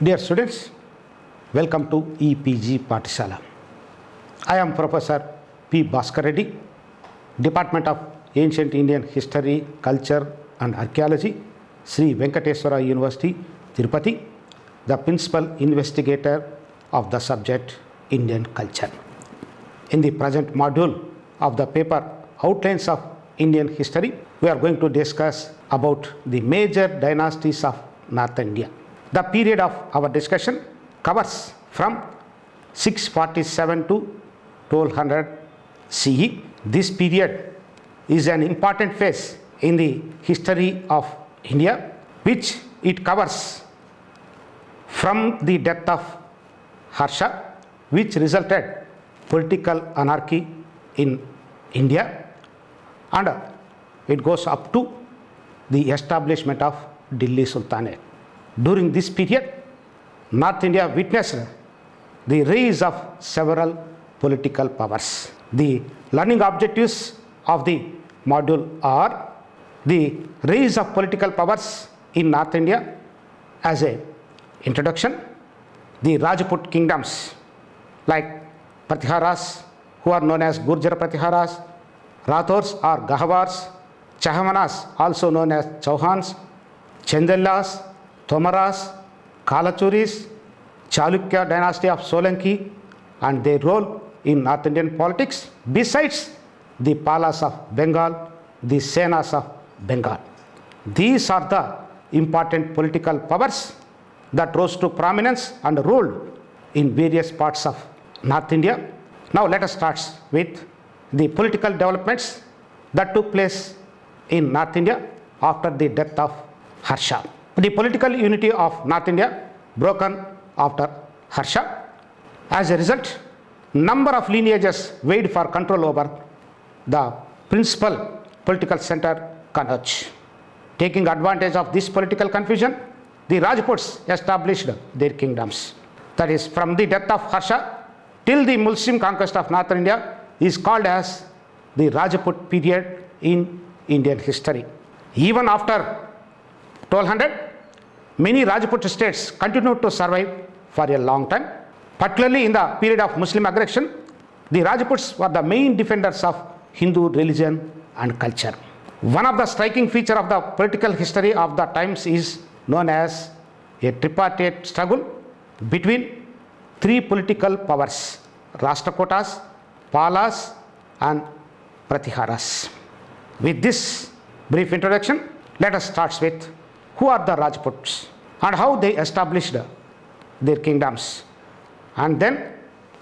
Dear students, welcome to EPG Patishala. I am Professor P. Bhaskar Reddy, Department of Ancient Indian History, Culture and Archaeology, Sri Venkateswara University, Tirupati, the Principal Investigator of the subject Indian Culture. In the present module of the paper Outlines of Indian History, we are going to discuss about the major dynasties of North India. The period of our discussion covers from 647 to 1200 CE. This period is an important phase in the history of India, which it covers from the death of Harsha, which resulted political anarchy in India, and it goes up to the establishment of Delhi Sultanate. During this period, North India witnessed the rise of several political powers. The learning objectives of the module are the rise of political powers in North India as a introduction, the Rajput kingdoms like Pratiharas, who are known as Gurjara Pratiharas, Rathors or Gahawars, Chahamanas, also known as Chauhans, Chandellas, Tomaras, Kalachuris, Chalukya dynasty of Solanki, and their role in North Indian politics, besides the Palas of Bengal, the Senas of Bengal. These are the important political powers that rose to prominence and ruled in various parts of North India. Now let us start with the political developments that took place in North India after the death of Harsha. The political unity of North India broken after Harsha. As a result, number of lineages weighed for control over the principal political center Kannauj. Taking advantage of this political confusion, the Rajputs established their kingdoms. That is, from the death of Harsha till the Muslim conquest of North India is called as the Rajput period in Indian history. Even after 1200, many Rajput states continued to survive for a long time. Particularly in the period of Muslim aggression, the Rajputs were the main defenders of Hindu religion and culture. One of the striking features of the political history of the times is known as a tripartite struggle between three political powers: Rashtrakutas, Palas and Pratiharas. With this brief introduction, let us start with who are the Rajputs and how they established their kingdoms, and then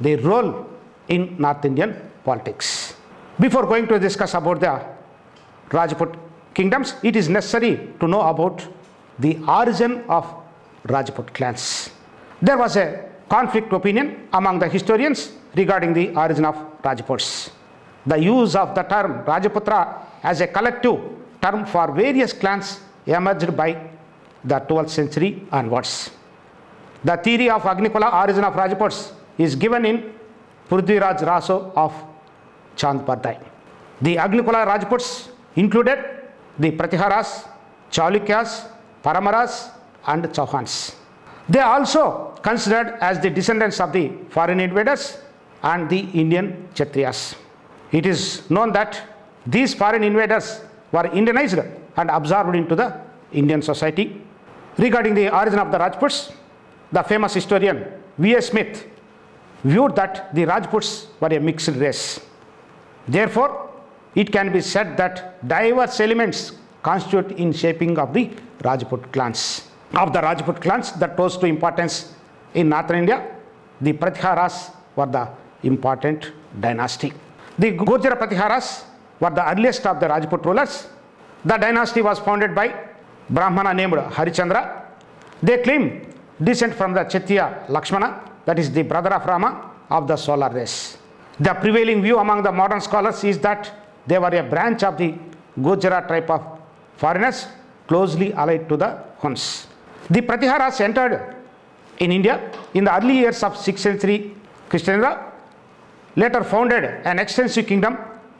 their role in North Indian politics. Before going to discuss about the Rajput kingdoms, it is necessary to know about the origin of Rajput clans. There was a conflict opinion among the historians regarding the origin of Rajputs. The use of the term Rajaputra as a collective term for various clans emerged by the 12th century onwards. The theory of Agnikula origin of Rajputs is given in Prithviraj Raso of Chandbardai. The Agnikula Rajputs included the Pratiharas, Chalukyas, Paramaras and Chauhans. They are also considered as the descendants of the foreign invaders and the Indian Kshatriyas. It is known that these foreign invaders were Indianized and absorbed into the Indian society. Regarding the origin of the Rajputs, the famous historian V.A. Smith viewed that the Rajputs were a mixed race. Therefore, it can be said that diverse elements constitute in shaping of the Rajput clans. Of the Rajput clans that rose to importance in Northern India, the Pratiharas were the important dynasty. The Gurjara Pratiharas were the earliest of the Rajput rulers. The dynasty was founded by Brahmana named Harichandra. They claim descent from the Kshatriya Lakshmana, that is the brother of Rama, of the solar race. The prevailing view among the modern scholars is that they were a branch of the Gurjara tribe of foreigners closely allied to the Huns. The Pratiharas entered in India in the early years of 6th century Christianity, later founded an extensive kingdom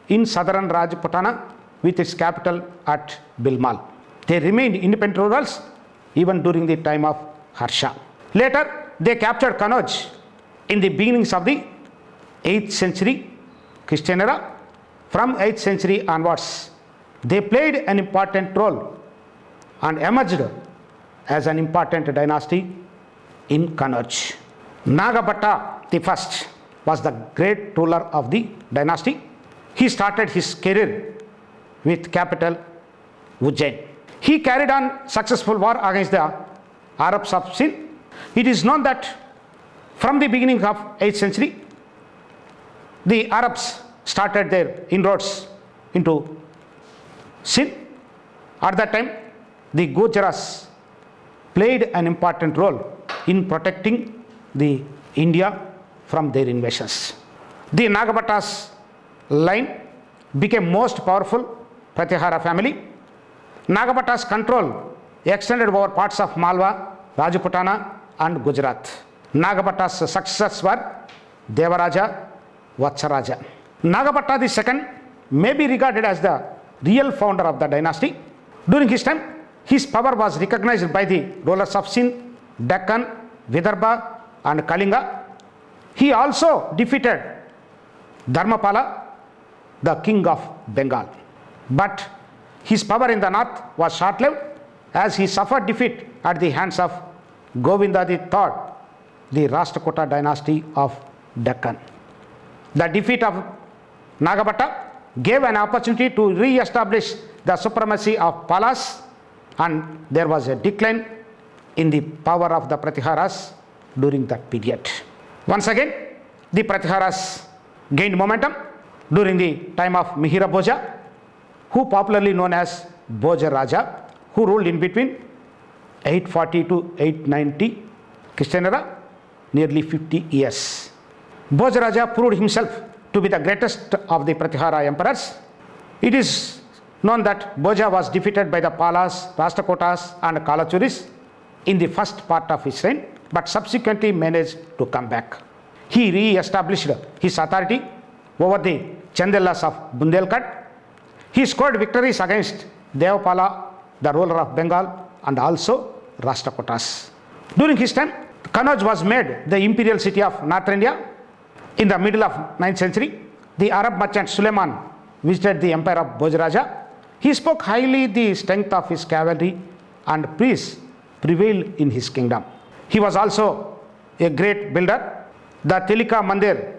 in southern Rajputana with its capital at Bilmal. They remained independent rulers even during the time of Harsha. Later, they captured Kannauj in the beginnings of the 8th century Christian era. From 8th century onwards, they played an important role and emerged as an important dynasty in Kannauj. Nagabhatta the first was the great ruler of the dynasty. He started his career with capital Ujjain. He carried on successful war against the Arabs of Sind. It is known that from the beginning of 8th century, the Arabs started their inroads into Sind. At that time, the Gujaras played an important role in protecting the India from their invasions. The Nagabhatta's line became most powerful Pratihara family. Nagabhatta's control extended over parts of Malwa, Rajputana and Gujarat. Nagabhatta's successors were Devaraja, Vatsaraja. Nagabhatta II may be regarded as the real founder of the dynasty. During his time, his power was recognized by the rulers of Sind, Deccan, Vidarbha and Kalinga. He also defeated Dharmapala, the king of Bengal. But his power in the north was short-lived as he suffered defeat at the hands of Govinda III, the Rashtrakuta dynasty of Deccan. The defeat of Nagabhatta gave an opportunity to re-establish the supremacy of Palas, and there was a decline in the power of the Pratiharas during that period. Once again, the Pratiharas gained momentum during the time of Mihira Bhoja, who popularly known as Bhoja Raja, who ruled in between 840 to 890 Christian era, nearly 50 years. Bhoja Raja proved himself to be the greatest of the Pratihara emperors. It is known that Bhoja was defeated by the Palas, Rashtrakutas and Kalachuris in the first part of his reign, but subsequently managed to come back. He re-established his authority over the Chandellas of Bundelkhand. He scored victories against Devapala, the ruler of Bengal, and also Rashtrakutas. During his time, Kannauj was made the imperial city of North India. In the middle of 9th century, the Arab merchant Suleiman visited the empire of Bhoja Raja. He spoke highly the strength of his cavalry and peace prevailed in his kingdom. He was also a great builder. The Tilika Mandir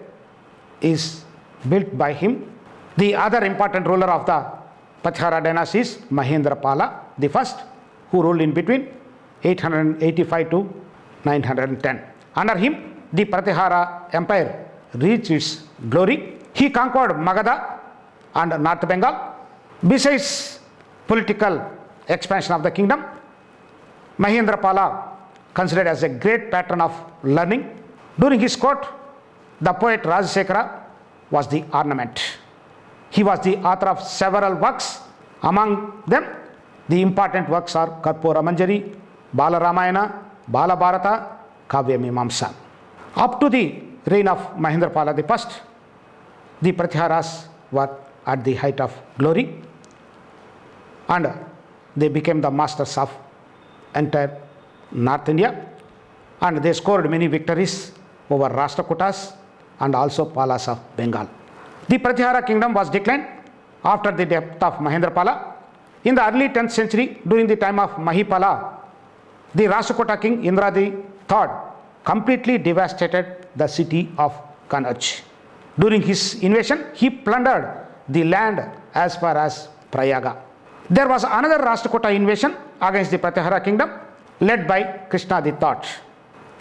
is built by him. The other important ruler of the Pratihara dynasty is Mahendrapala I, who ruled in between 885 to 910. Under him, the Pratihara empire reached its glory. He conquered Magadha and North Bengal. Besides political expansion of the kingdom, Mahendrapala considered as a great patron of learning. During his court, the poet Rajasekara was the ornament. He was the author of several works. Among them, the important works are Karpura Manjari, Bala Ramayana, Bala Bharata, Kavya Mimamsa. Up to the reign of Mahendrapala I, the Pratiharas were at the height of glory and they became the masters of entire North India, and they scored many victories over Rashtrakutas and also Palas of Bengal. The Pratihara kingdom was declined after the death of Mahendrapala. In the early 10th century, during the time of Mahipala, the Rashtrakuta king Indra III completely devastated the city of Kannauj. During his invasion, he plundered the land as far as Prayaga. There was another Rashtrakuta invasion against the Pratihara kingdom led by Krishna III.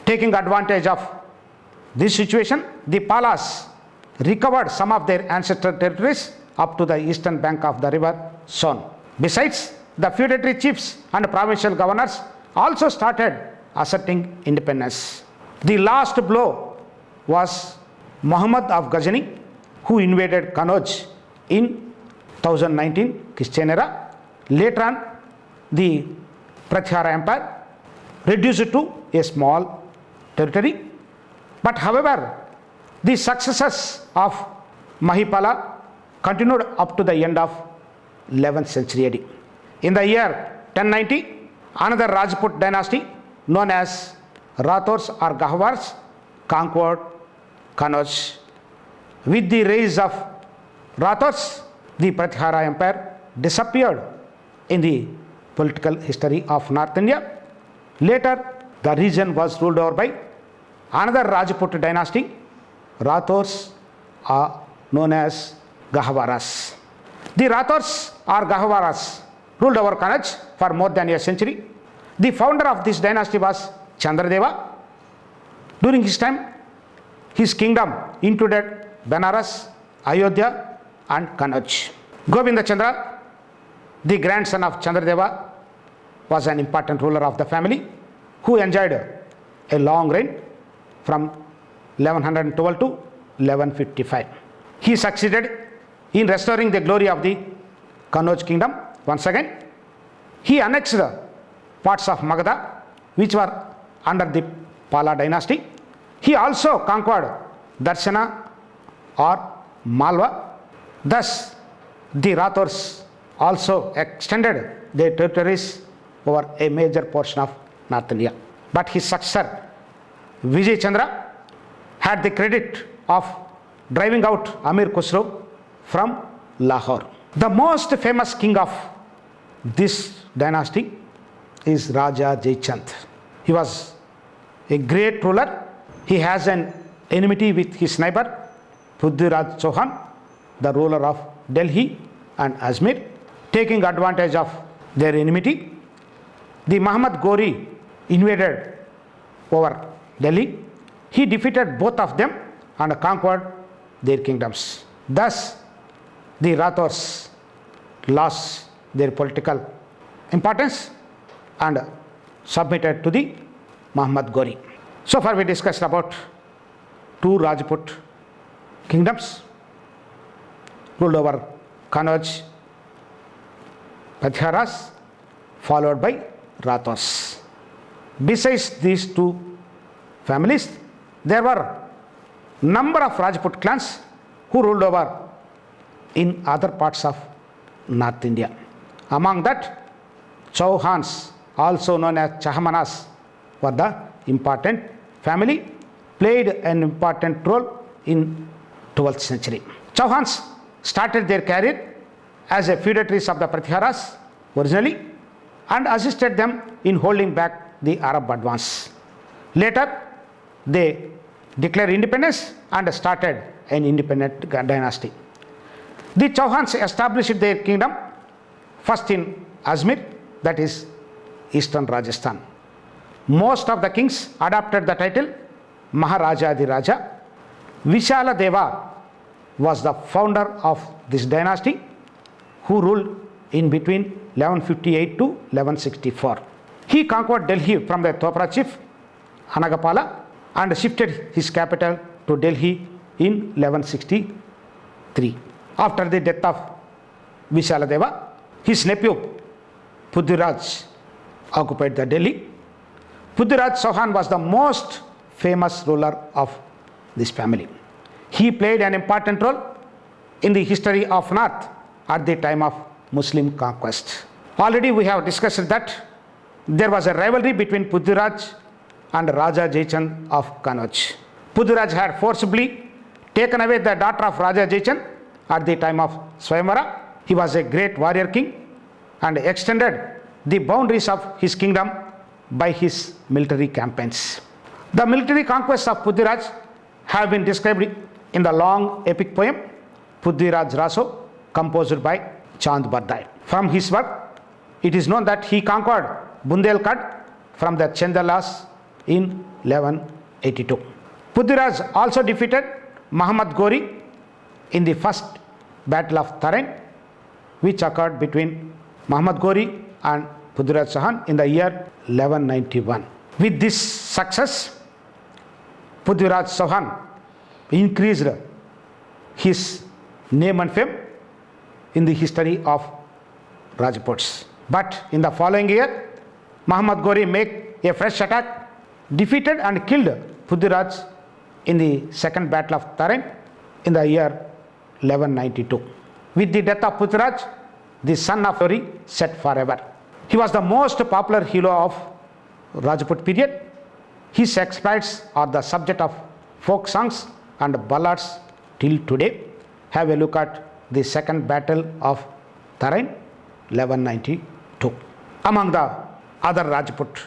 Taking advantage of this situation, the Palas recovered some of their ancestral territories up to the eastern bank of the river Son. Besides, the feudatory chiefs and provincial governors also started asserting independence. The last blow was Muhammad of Ghazni, who invaded Kannauj in 1019 Christian era. Later on, the Pratihara empire reduced to a small territory. But however, the successes of Mahipala continued up to the end of 11th century AD. In the year 1090, another Rajput dynasty known as Rathors or Gahwars conquered Kannauj. With the rise of Rathors, the Pratihara Empire disappeared in the political history of North India. Later, the region was ruled over by another Rajput dynasty. Rathors are known as Gahwaras. The Rathors or Gahwaras ruled over Kannauj for more than a century. The founder of this dynasty was Chandradeva. During his time, his kingdom included Banaras, Ayodhya and Kannauj. Govinda Chandra, the grandson of Chandradeva, was an important ruler of the family who enjoyed a long reign from 1112 to 1155. He succeeded in restoring the glory of the Kannauj kingdom once again. He annexed parts of Magadha which were under the Pala dynasty. He also conquered Darshana or Malwa. Thus, the Rathors also extended their territories over a major portion of North India. But his successor, Vijay Chandra, had the credit of driving out Amir Khusro from Lahore. The most famous king of this dynasty is Raja Jaichand. He was a great ruler. He has an enmity with his neighbor Prithviraj Chauhan, the ruler of Delhi and Ajmer. Taking advantage of their enmity, the Muhammad Ghori invaded over Delhi. He defeated both of them and conquered their kingdoms. Thus, the Rathors lost their political importance and submitted to the Muhammad Ghori. So far we discussed about two Rajput kingdoms ruled over Kannauj, Pratiharas, followed by Rathors. Besides these two families, there were number of Rajput clans who ruled over in other parts of North India. Among that, Chauhans, also known as Chahamanas, were the important family, played an important role in 12th century. Chauhans started their career as a feudatories of the Pratiharas originally and assisted them in holding back the Arab advance. Later, they declared independence and started an independent dynasty. The Chauhans established their kingdom first in Ajmer, that is eastern Rajasthan. Most of the kings adopted the title Maharaja the Raja. Vishala Deva was the founder of this dynasty who ruled in between 1158 to 1164. He conquered Delhi from the Topra chief Anagapala and shifted his capital to Delhi in 1163. After the death of Vishala Deva, his nephew Prithviraj occupied the Delhi. Prithviraj Chauhan was the most famous ruler of this family. He played an important role in the history of North at the time of Muslim conquest. Already we have discussed that there was a rivalry between Prithviraj and Raja Jaichand of Kannauj. Prithviraj had forcibly taken away the daughter of Raja Jaichand at the time of Swayamvara. He was a great warrior king and extended the boundaries of his kingdom by his military campaigns. The military conquests of Prithviraj have been described in the long epic poem Prithviraj Raso, composed by Chand Bardai. From his work, it is known that he conquered Bundelkhand from the Chandellas in 1182. Prithviraj also defeated Muhammad Ghori in the first battle of Tarain, which occurred between Muhammad Ghori and Prithviraj Chauhan in the year 1191. With this success, Prithviraj Chauhan increased his name and fame in the history of Rajputs. But in the following year, Muhammad Ghori made a fresh attack, defeated and killed Prithviraj in the second battle of Tarain in the year 1192. With the death of Prithviraj, the son of Ghori set forever. He was the most popular hero of Rajput period His exploits are the subject of folk songs and ballads till today. Have a look at the Second Battle of Tarain, 1192. Among the other Rajput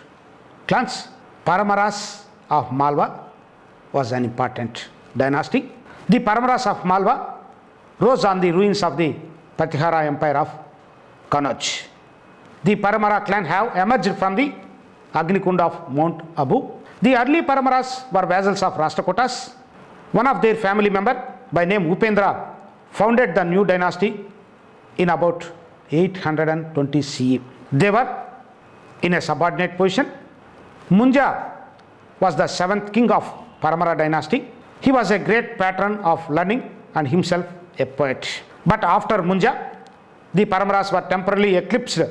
clans, Paramaras of Malwa was an important dynasty. The Paramaras of Malwa rose on the ruins of the Pratihara Empire of Kannauj. The Paramara clan have emerged from the Agnikund of Mount Abu. The early Paramaras were vassals of Rashtrakutas. One of their family member by name Upendra founded the new dynasty in about 820 CE. They were in a subordinate position. Munja was the seventh king of Paramara dynasty. He was a great patron of learning and himself a poet. But after Munja, the Paramaras were temporarily eclipsed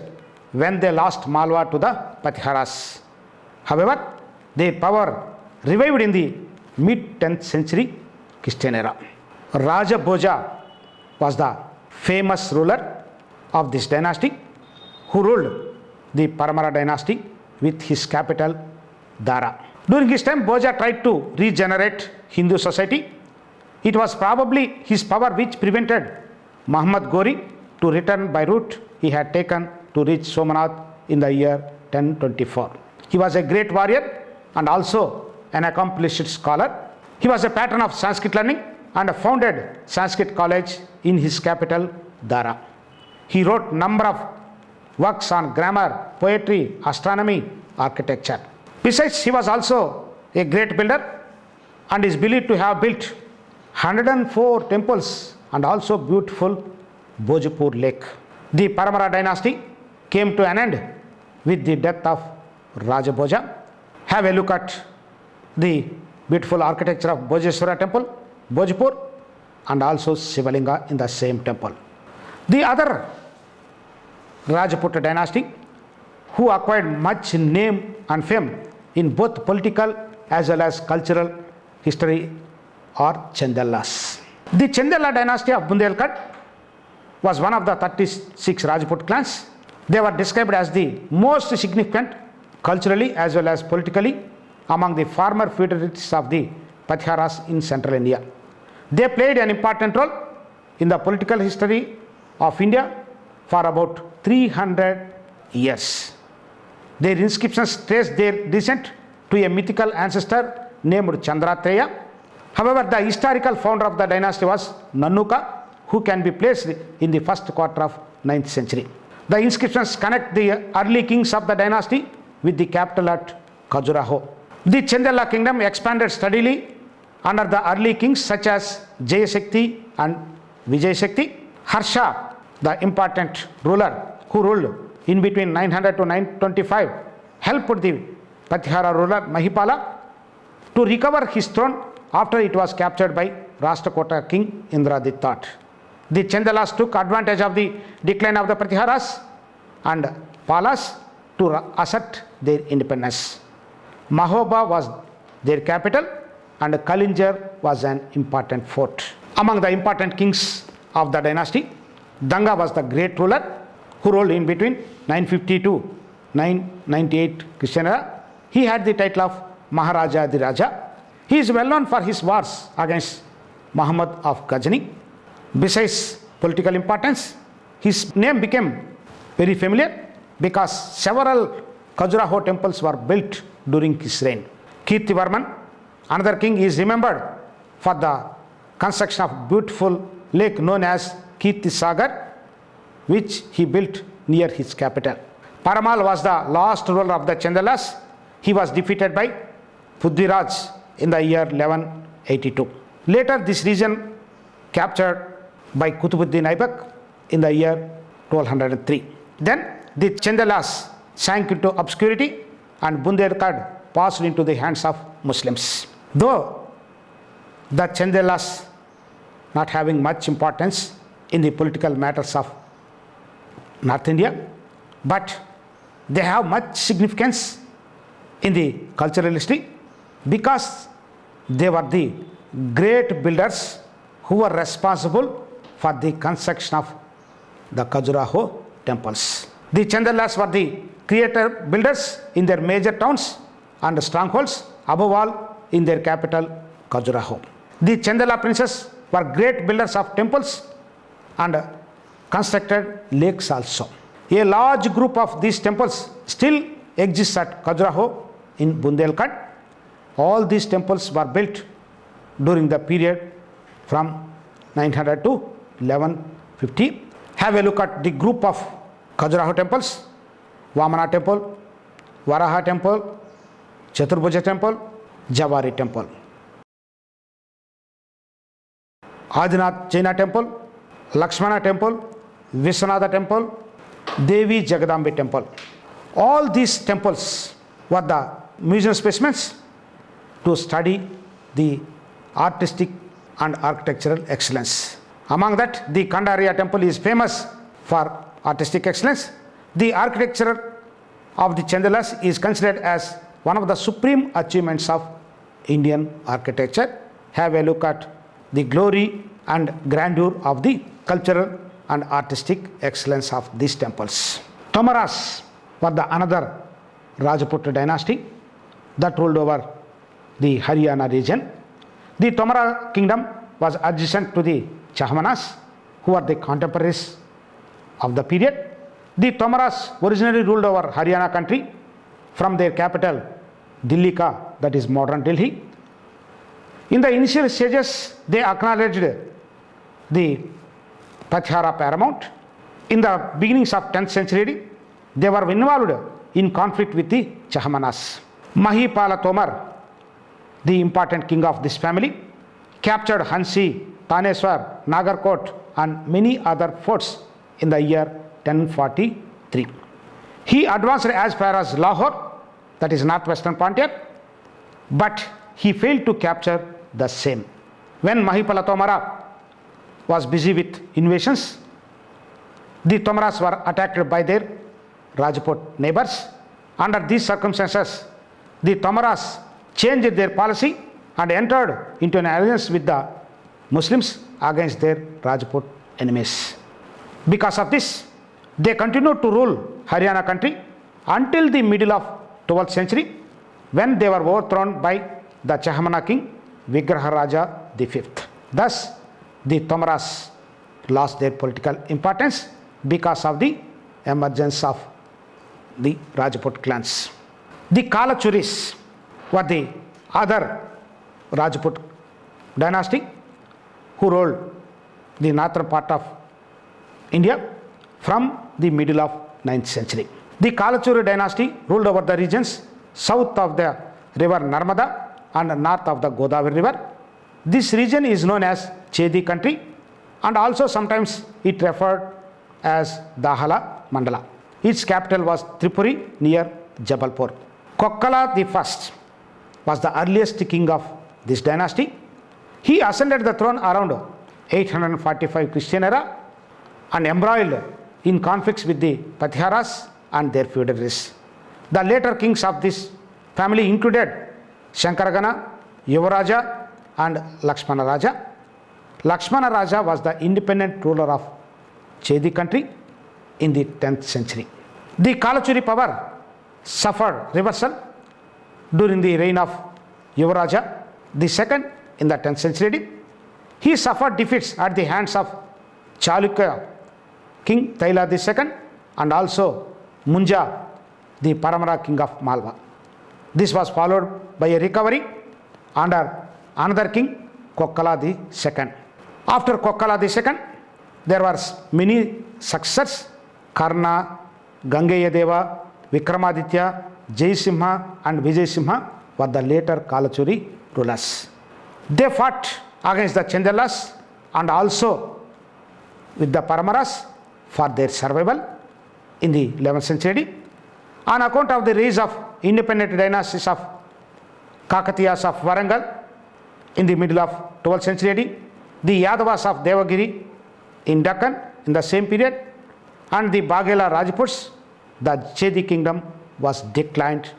when they lost Malwa to the Pratiharas. However, their power revived in the mid-10th century Christian era. Raja Bhoja was the famous ruler of this dynasty who ruled the Paramara dynasty with his capital Dara. During his time, Bhoja tried to regenerate Hindu society. It was probably his power which prevented Muhammad Ghori to return by route he had taken to reach Somanath in the year 1024. He was a great warrior and also an accomplished scholar. He was a patron of Sanskrit learning and founded Sanskrit college in his capital Dara. He wrote a number of works on grammar, poetry, astronomy, architecture. Besides, he was also a great builder and is believed to have built 104 temples and also beautiful Bhojpur lake. The Paramara dynasty came to an end with the death of Raja Bhoja. Have a look at the beautiful architecture of Bhojeshwara temple, Bhojpur, and also Shivalinga in the same temple. The other Rajput dynasty who acquired much name and fame in both political as well as cultural history are Chandellas. The Chandella dynasty of Bundelkhand was one of the 36 Rajput clans. They were described as the most significant culturally as well as politically among the former feudalities of the Pratiharas in central India. They played an important role in the political history of India for about 300 years. Their inscriptions trace their descent to a mythical ancestor named Chandratreya. However, the historical founder of the dynasty was Nanuka, who can be placed in the first quarter of 9th century. The inscriptions connect the early kings of the dynasty with the capital at Khajuraho. The Chandella kingdom expanded steadily under the early kings such as Jayashakti and Vijayashakti. Harsha, the important ruler who ruled in between 900 to 925, helped the Pratihara ruler Mahipala to recover his throne after it was captured by Rashtrakuta king Indradit III. The Chandellas took advantage of the decline of the Pratiharas and Palas to assert their independence. Mahoba was their capital and Kalinjar was an important fort. Among the important kings of the dynasty, Danga was the great ruler who ruled in between 950 to 998 Christian era. He had the title of Maharaja the Raja. He is well known for his wars against Muhammad of Ghazni. Besides political importance, his name became very familiar because several Khajuraho temples were built during his reign. Kirtivarman, another king, is remembered for the construction of beautiful lake known as Kirtisagar, which he built near his capital. Paramal was the last ruler of the Chandellas. He was defeated by Prithviraj in the year 1182. Later, this region captured by Kutubuddin Aibak in the year 1203. Then the Chandellas sank into obscurity and Bundelkhand passed into the hands of Muslims. Though the Chandellas not having much importance in the political matters of North India, but they have much significance in the cultural history because they were the great builders who were responsible for the construction of the Khajuraho temples. The Chandellas were the creator builders in their major towns and strongholds above all in their capital, Khajuraho. The Chandella princes were great builders of temples and constructed lakes also. A large group of these temples still exists at Khajuraho in Bundelkhand. All these temples were built during the period from 900 to 1150. Have a look at the group of Khajuraho temples: Vamana temple, Varaha temple, Chaturbhuja temple, Javari temple, Adinath Jaina temple, Lakshmana temple, Vishwanatha temple, Devi Jagadambe temple. All these temples were the museum specimens to study the artistic and architectural excellence. Among that, the Kandariya temple is famous for artistic excellence. The architecture of the Chandellas is considered as one of the supreme achievements of Indian architecture. Have a look at the glory and grandeur of the cultural and artistic excellence of these temples. Tomaras were the another Rajput dynasty that ruled over the Haryana region. The Tomara kingdom was adjacent to the Chahamanas, who are the contemporaries of the period. The Tomaras originally ruled over Haryana country from their capital Dillika, that is modern Delhi. In the initial stages, they acknowledged the Pratihara paramount. In the beginnings of 10th century, they were involved in conflict with the Chahamanas. Mahipala Tomar, the important king of this family, captured Hansi, Taneswar, Nagarkot and many other forts in the year 1043. He advanced as far as Lahore, that is northwestern Pontiac, but he failed to capture the same. When Mahipala Tomara was busy with invasions, the Tomaras were attacked by their Rajput neighbors. Under these circumstances, the Tomaras changed their policy and entered into an alliance with the Muslims against their Rajput enemies. Because of this, they continued to rule Haryana country until the middle of 12th century, when they were overthrown by the Chahamana king Vigraha Raja V. Thus, the Tomaras lost their political importance because of the emergence of the Rajput clans. The Kalachuris were the other Rajput dynasty who ruled the northern part of India from the middle of 9th century. The Kalachuri dynasty ruled over the regions south of the river Narmada and north of the Godavari river. This region is known as Chedi country, and also sometimes it referred as Dahala Mandala. Its capital was Tripuri near Jabalpur. Kokkala I was the earliest king of this dynasty. He ascended the throne around 845 Christian era and embroiled in conflicts with the Pratiharas and their feudatories. The later kings of this family included Shankaragana, Yuvaraja and Lakshmana Raja. Lakshmana Raja was the independent ruler of Chedi country in the 10th century. The Kalachuri power suffered reversal during the reign of Yuvaraja II in the 10th century. He suffered defeats at the hands of Chalukya king Taila II and also Munja, the Paramara king of Malwa. This was followed by a recovery under another king, Kokkala II. After Kokkala II, there were many successors: Karna, Gangeya Deva, Vikramaditya, Jaisimha and Vijaysimha were the later Kalachuri rulers. They fought against the Chandellas and also with the Paramaras for their survival in the 11th century. On account of the rise of independent dynasties of Kakatiyas of Warangal in the middle of 12th century, the Yadavas of Devagiri in Deccan in the same period, and the Baghela Rajputs, the Chedi kingdom was declined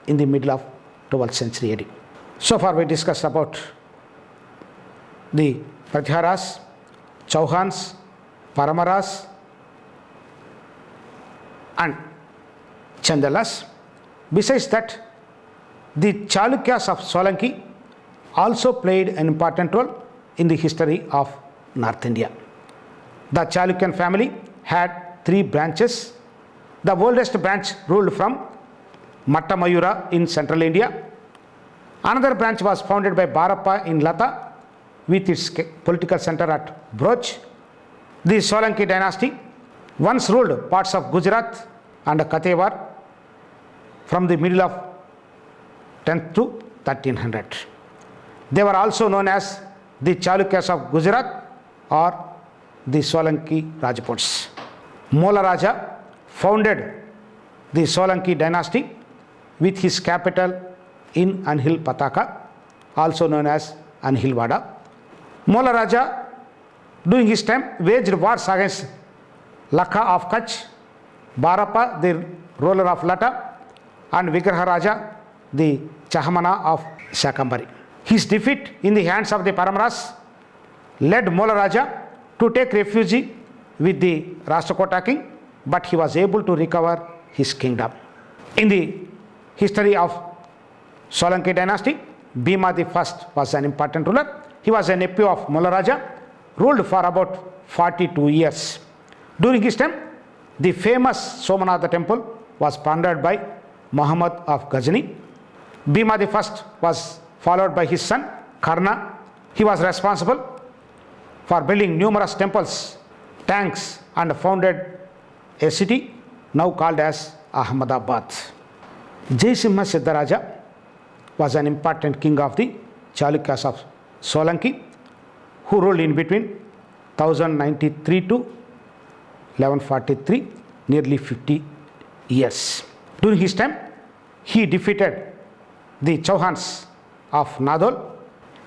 in the middle of 12th century AD. So far we discussed about the Pratiharas, Chauhans, Paramaras and Chandellas. Besides that, The Chalukyas of Solanki also played an important role in the history of North India. The Chalukyan family had three branches. The oldest branch ruled from Mattamayura in central India. Another branch was founded by Barappa in Lata with its political center at Broj. The Solanki dynasty once ruled parts of Gujarat and Katewar from the middle of 10th to 1300. They were also known as the Chalukyas of Gujarat or the Solanki Rajputs. Mola Raja founded the Solanki dynasty with his capital in Anhil Pataka, also known as Anhilwada. Mola Raja, during his time, waged wars against Lakha of Kutch, Barappa, the ruler of Lata, and Vigraha Raja, the Chahamana of Shakambari. His defeat in the hands of the Paramaras led Mola Raja to take refuge with the Rashtakota king, but he was able to recover his kingdom. In the history of Solanki dynasty, Bhima I was an important ruler. He was a nephew of Mola Raja, ruled for about 42 years. During his time, the famous Somanatha temple was plundered by Muhammad of Ghazni. Bhima I was followed by his son Karna. He was responsible for building numerous temples, tanks, and founded a city now called as Ahmedabad. Jaisimha Siddharaja was an important king of the Chalukyas of Solanki, who ruled in between 1093 to 1143, nearly 50 years. During his time, he defeated the Chauhans of Nadol.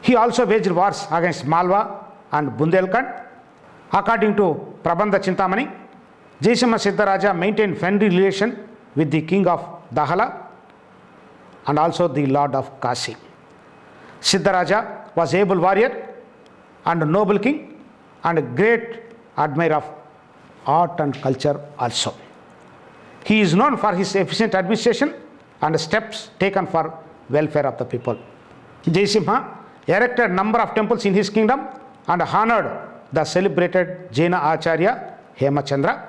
He also waged wars against Malwa and Bundelkhand. According to Prabandha Chintamani, Jaisimha Siddharaja maintained friendly relation with the king of Dahala and also the lord of Kasi. Siddharaja was able warrior and a noble king and a great admirer of art and culture also. He is known for his efficient administration and steps taken for welfare of the people. Jaisimha erected a number of temples in his kingdom and honored the celebrated Jaina Acharya Hemachandra.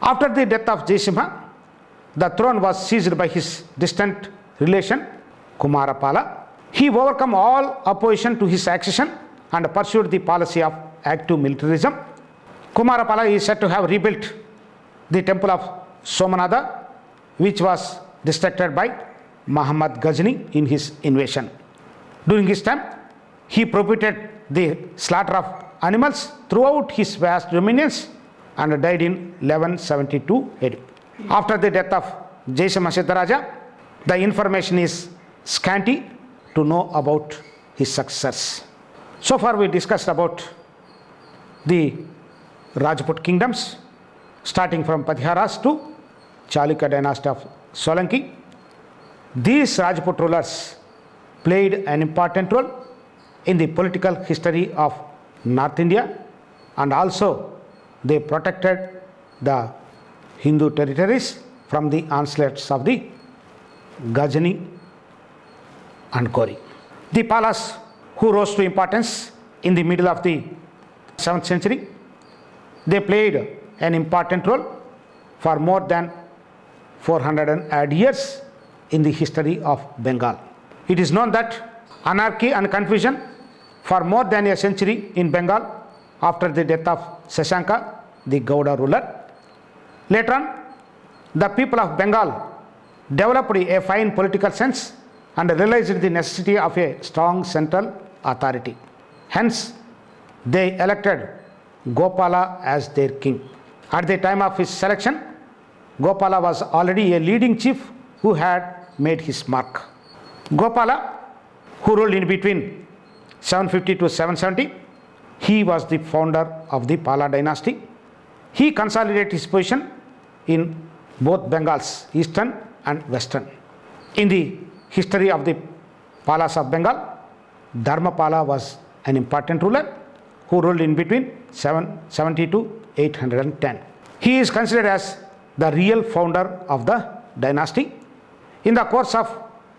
After the death of Jaisimha, the throne was seized by his distant relation Kumarapala. He overcame all opposition to his accession and pursued the policy of active militarism. Kumarapala is said to have rebuilt the temple of Somanatha, which was destructed by Muhammad Ghazni in his invasion. During his time, he prohibited the slaughter of animals throughout his vast dominions and died in 1172 AD. After the death of Jaisimha Siddharaja, the information is scanty to know about his successors. So far we discussed about the Rajput kingdoms, starting from Pratiharas to Chalukya dynasty of Solanki. These Rajput rulers played an important role in the political history of North India, and also they protected the Hindu territories from the onslaughts of the Ghazni and Ghori. The Palas, who rose to importance in the middle of the 7th century, they played an important role for more than 400 and odd years in the history of Bengal. It is known that anarchy and confusion for more than a century in Bengal after the death of Shashanka, the Gauda ruler. Later on, the people of Bengal developed a fine political sense and realized the necessity of a strong central authority. Hence, they elected Gopala as their king. At the time of his selection, Gopala was already a leading chief who had made his mark. Gopala, who ruled in between 750 to 770, he was the founder of the Pala dynasty. He consolidated his position in both Bengals, eastern and western. In the history of the Palas of Bengal, Dharmapala was an important ruler who ruled in between 770 to 810. He is considered as the real founder of the dynasty. In the course of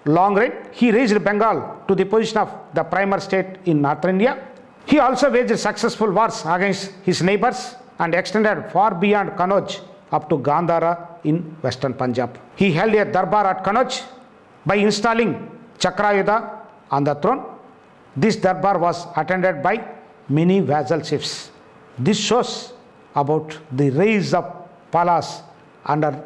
long reign, he raised Bengal to the position of the primary state in North India. He also waged successful wars against his neighbors and extended far beyond Kannauj up to Gandhara in western Punjab. He held a darbar at Kannauj by installing Chakrayudha on the throne. This darbar was attended by many vassal chiefs. This shows about the rise of Palas under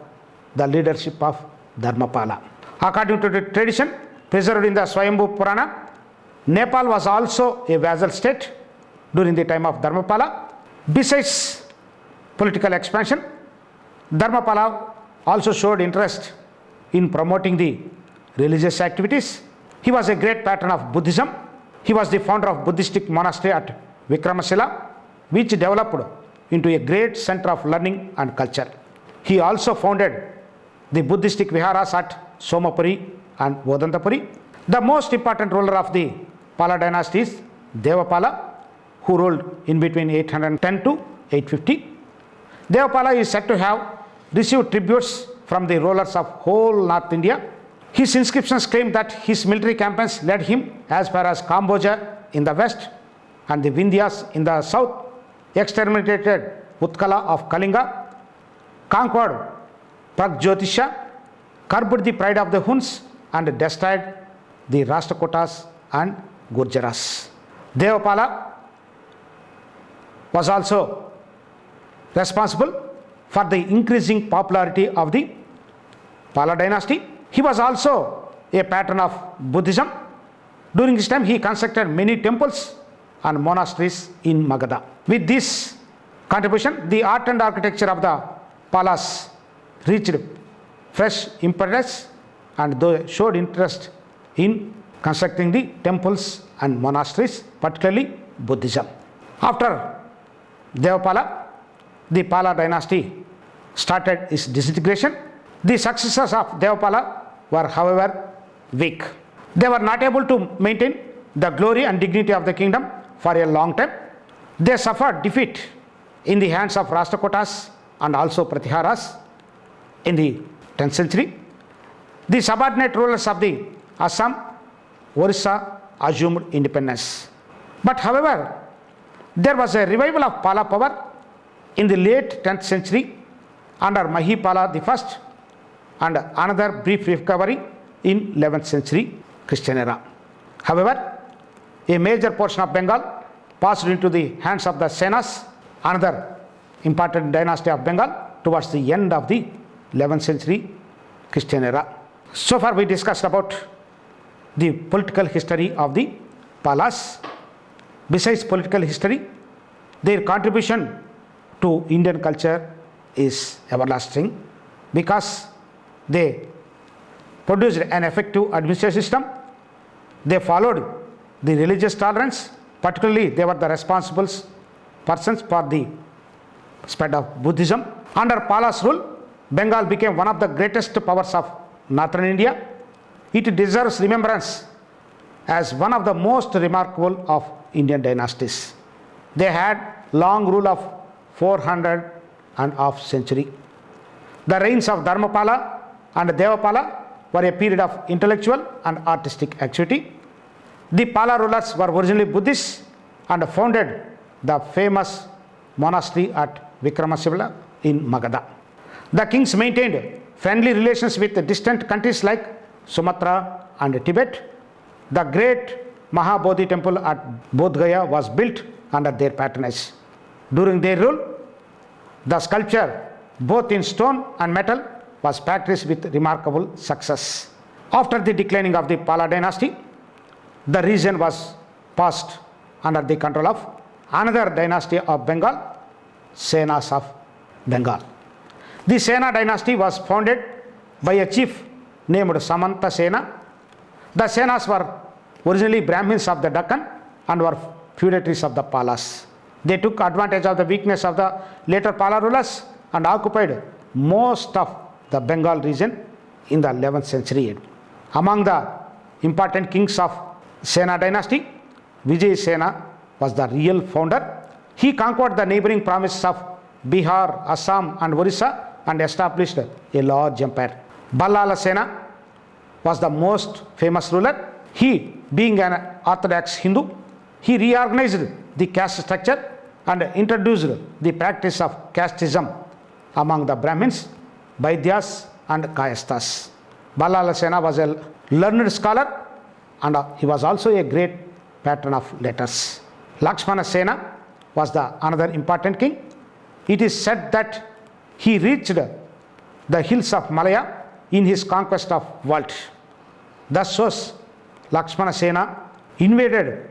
the leadership of Dharmapala. According to the tradition preserved in the Swayambhu Purana, Nepal was also a vassal state during the time of Dharmapala. Besides political expansion, Dharmapala also showed interest in promoting the religious activities. He was a great patron of Buddhism. He was the founder of Buddhistic monastery at Vikramasila, which developed into a great center of learning and culture. He also founded the Buddhistic viharas at Somapuri and Vodantapuri. The most important ruler of the Pala dynasty is Devapala, who ruled in between 810 to 850. Devapala is said to have received tributes from the rulers of whole North India. His inscriptions claim that his military campaigns led him as far as Kamboja in the west and the Vindhyas in the south, exterminated Utkala of Kalinga, conquered Pragjyotisha, curbed the pride of the Huns, and destroyed the Rashtrakutas and Gurjaras. Devapala was also responsible for the increasing popularity of the Pala dynasty. He was also a patron of Buddhism. During his time, he constructed many temples and monasteries in Magadha. With this contribution, the art and architecture of the Palas reached fresh impetus, and they showed interest in constructing the temples and monasteries, particularly Buddhism. After Devapala, the Pala dynasty started its disintegration. The successors of Devapala were, however, weak. They were not able to maintain the glory and dignity of the kingdom for a long time. They suffered defeat in the hands of Rashtrakutas and also Pratiharas in the 10th century. The subordinate rulers of the Assam, Orissa assumed independence. But however, there was a revival of Pala power in the late 10th century under Mahipala I, and another brief recovery in 11th century Christian era. However, a major portion of Bengal passed into the hands of the Senas, another important dynasty of Bengal, towards the end of the 11th century Christian era. So far we discussed about the political history of the Palas. Besides political history, their contribution to Indian culture is everlasting, because they produced an effective administration system. They followed the religious tolerance. Particularly, they were the responsible persons for the spread of Buddhism. Under Pala's rule, Bengal became one of the greatest powers of northern India. It deserves remembrance as one of the most remarkable of Indian dynasties. They had long rule of 400 and half century. The reigns of Dharmapala and Devapala were a period of intellectual and artistic activity. The Pala rulers were originally Buddhists and founded the famous monastery at Vikramasila in Magadha. The kings maintained friendly relations with distant countries like Sumatra and Tibet. The great Mahabodhi temple at Bodh Gaya was built under their patronage. During their rule, the sculpture, both in stone and metal, was practiced with remarkable success. After the declining of the Pala dynasty, the region was passed under the control of another dynasty of Bengal, Senas of Bengal. The Sena dynasty was founded by a chief named Samanta Sena. The Senas were originally Brahmins of the Deccan and were feudatories of the Palas. They took advantage of the weakness of the later Pala rulers and occupied most of the Bengal region in the 11th century. Among the important kings of Sena dynasty, Vijay Sena was the real founder. He conquered the neighboring provinces of Bihar, Assam and Orissa and established a large empire. Ballala Sena was the most famous ruler. He, being an Orthodox Hindu, he reorganized the caste structure and introduced the practice of casteism among the Brahmins, Vaidyas and Kayasthas. Balasena was a learned scholar and he was also a great patron of letters. Lakshmana Sena was the another important king. It is said that he reached the hills of Malaya in his conquest of world. Thus shows Lakshmana Sena invaded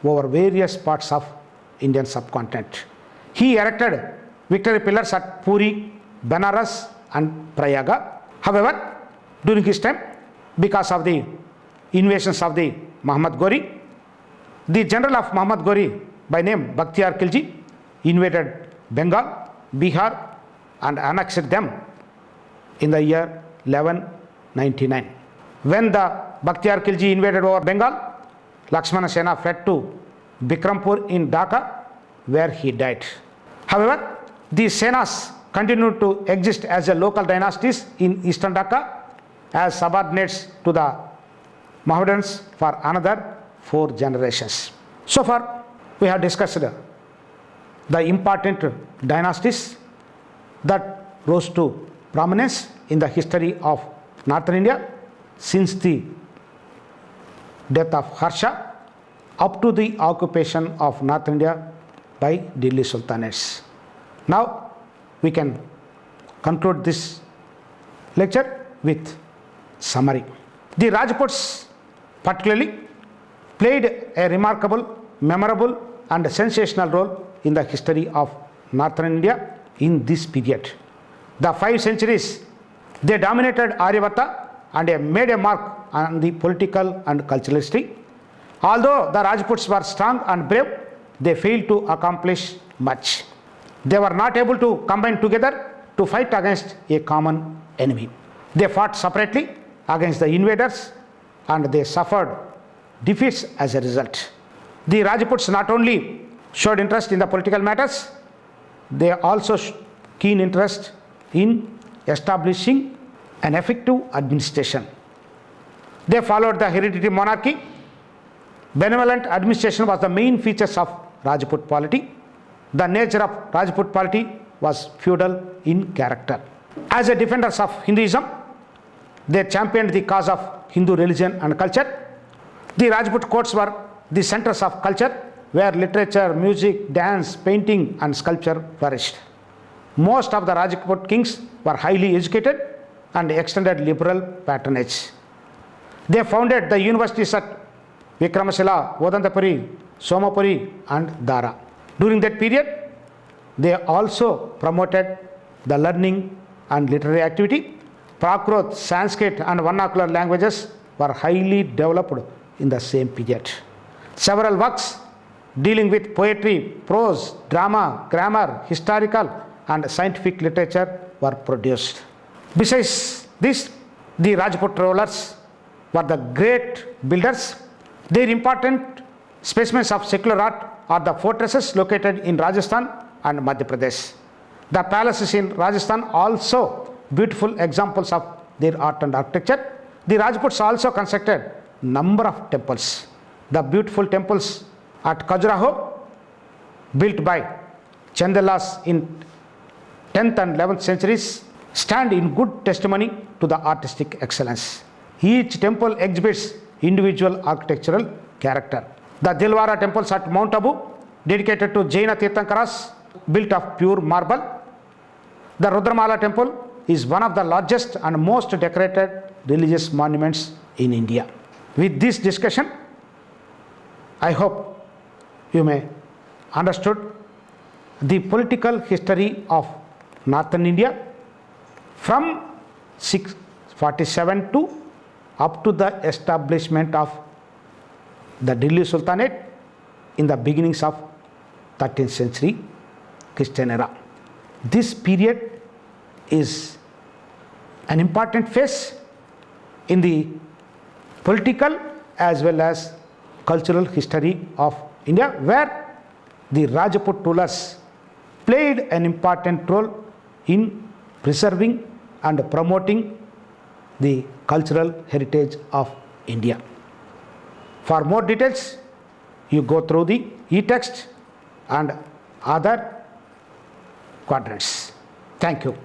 over various parts of Indian subcontinent. He erected victory pillars at Puri, Benares and Prayaga. However, during his time, because of the invasions of the Muhammad Ghori, the general of Muhammad Ghori by name Bakhtiyar Khilji invaded Bengal, Bihar and annexed them in the year 1199. When the Bakhtiyar Khilji invaded over Bengal, Lakshmana Sena fled to Bikrampur in Dhaka, where he died. However, the Senas continued to exist as a local dynasties in eastern Dhaka as subordinates to the Mohammedans for another 4 generations. So far, we have discussed the important dynasties that rose to prominence in the history of Northern India since the death of Harsha up to the occupation of North India by Delhi Sultanates. Now we can conclude this lecture with summary. The Rajputs particularly played a remarkable, memorable and sensational role in the history of Northern India in this period. The 5 centuries they dominated Aryavata and made a mark on the political and cultural history. Although the Rajputs were strong and brave, they failed to accomplish much. They were not able to combine together to fight against a common enemy. They fought separately against the invaders and they suffered defeats as a result. The Rajputs not only showed interest in the political matters, they also keen interest in establishing an effective administration. They followed the hereditary monarchy. Benevolent administration was the main features of Rajput polity. The nature of Rajput polity was feudal in character. As a defenders of Hinduism, they championed the cause of Hindu religion and culture. The Rajput courts were the centers of culture where literature, music, dance, painting and sculpture flourished. Most of the Rajput kings were highly educated and extended liberal patronage. They founded the universities at Vikramasila, Vodantapuri, Somapuri and Dara. During that period, they also promoted the learning and literary activity. Prakrit, Sanskrit and vernacular languages were highly developed in the same period. Several works dealing with poetry, prose, drama, grammar, historical and scientific literature were produced. Besides this, the Rajput rulers were the great builders. Their important specimens of secular art are the fortresses located in Rajasthan and Madhya Pradesh. The palaces in Rajasthan also beautiful examples of their art and architecture. The Rajputs also constructed number of temples. The beautiful temples at Khajuraho, built by Chandellas in 10th and 11th centuries, stand in good testimony to the artistic excellence. Each temple exhibits individual architectural character. The Dilwara temples at Mount Abu, dedicated to Jaina Tirthankaras, built of pure marble. The Rudramala temple is one of the largest and most decorated religious monuments in India. With this discussion, I hope you may understood the political history of Northern India from 647 to up to the establishment of the Delhi Sultanate in the beginnings of 13th century Christian era. This period is an important phase in the political as well as cultural history of India, where the Rajput rulers played an important role in preserving and promoting the cultural heritage of India. For more details, you go through the e-text and other quadrants. Thank you.